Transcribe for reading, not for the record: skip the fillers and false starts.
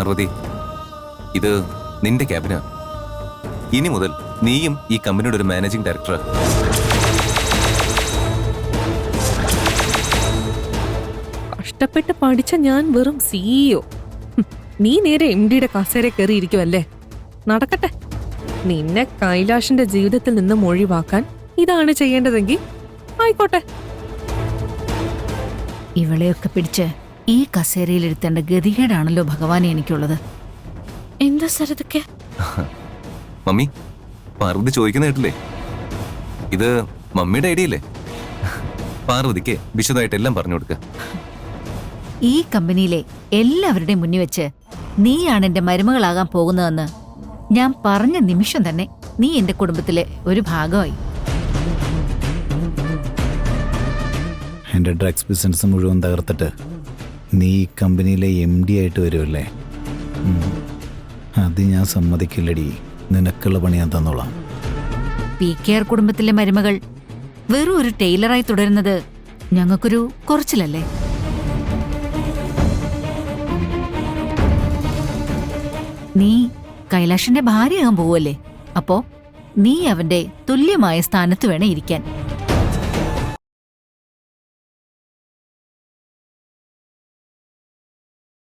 പാർവതി, ഇത് നിന്റെ ക്യാബിനാ. ഇനി മുതൽ നീയും ഈ കമ്പനിയുടെ ഒരു മാനേജിംഗ് ഡയറക്ടർ. കഷ്ടപ്പെട്ട് പഠിച്ച ഞാൻ വെറും സിഇഒ. നീ നേരെ MD-യുടെ കസേര കയറിയിരിക്കുമല്ലേ? നടക്കട്ടെ. നിന്നെ കൈലാഷിന്റെ ജീവിതത്തിൽ നിന്നും ഒഴിവാക്കാൻ ഇതാണ് ചെയ്യേണ്ടതെങ്കിൽ ആയിക്കോട്ടെ. ഇവളെയൊക്കെ പിടിച്ച് ഈ കസേരയിലിരുത്തേണ്ട ഗതികേടാണല്ലോ ഭഗവാനെ എനിക്കുള്ളത്. എന്താ സരതൊക്കെ? മമ്മി, പാർവതി ചോദിക്കുന്ന കേട്ടില്ലേ? ഇത് മമ്മിയുടെ ഐഡിയ അല്ലേ? പാർവതിക്ക് വിശദമായിട്ടെല്ലാം പറഞ്ഞു കൊടുക്ക. ഈ കമ്പനിയിലെ എല്ലാവരുടെയും മുന്നിൽ വെച്ച് നീയാണ് എന്റെ മരുമകളാകാൻ പോകുന്നതെന്ന് ഞാൻ പറഞ്ഞ നിമിഷം തന്നെ നീ എന്റെ കുടുംബത്തിലെ ഒരു ഭാഗമായി. എൻ്റെ ഡ്രഗ്സ് ബിസിനസ് മുഴുവൻ തകർത്തിട്ട് നീ ഈ കമ്പനിയിലെ MD ആയിട്ട് വരുമല്ലേ? അത് ഞാൻ സമ്മതിക്കില്ലടി. നിനക്കുള്ള പണി ഞാൻ തന്നോളാം. PKR കുടുംബത്തിലെ മരുമകൾ വെറും ഒരു ടൈലറായി തുടരുന്നത് ഞങ്ങൾക്കൊരു കുറച്ചിലല്ലേ? നീ കൈലാഷിന്റെ ഭാര്യയാകാൻ പോവല്ലേ? അപ്പോ നീ അവന്റെ തുല്യമായ സ്ഥാനത്ത് വേണം ഇരിക്കാൻ.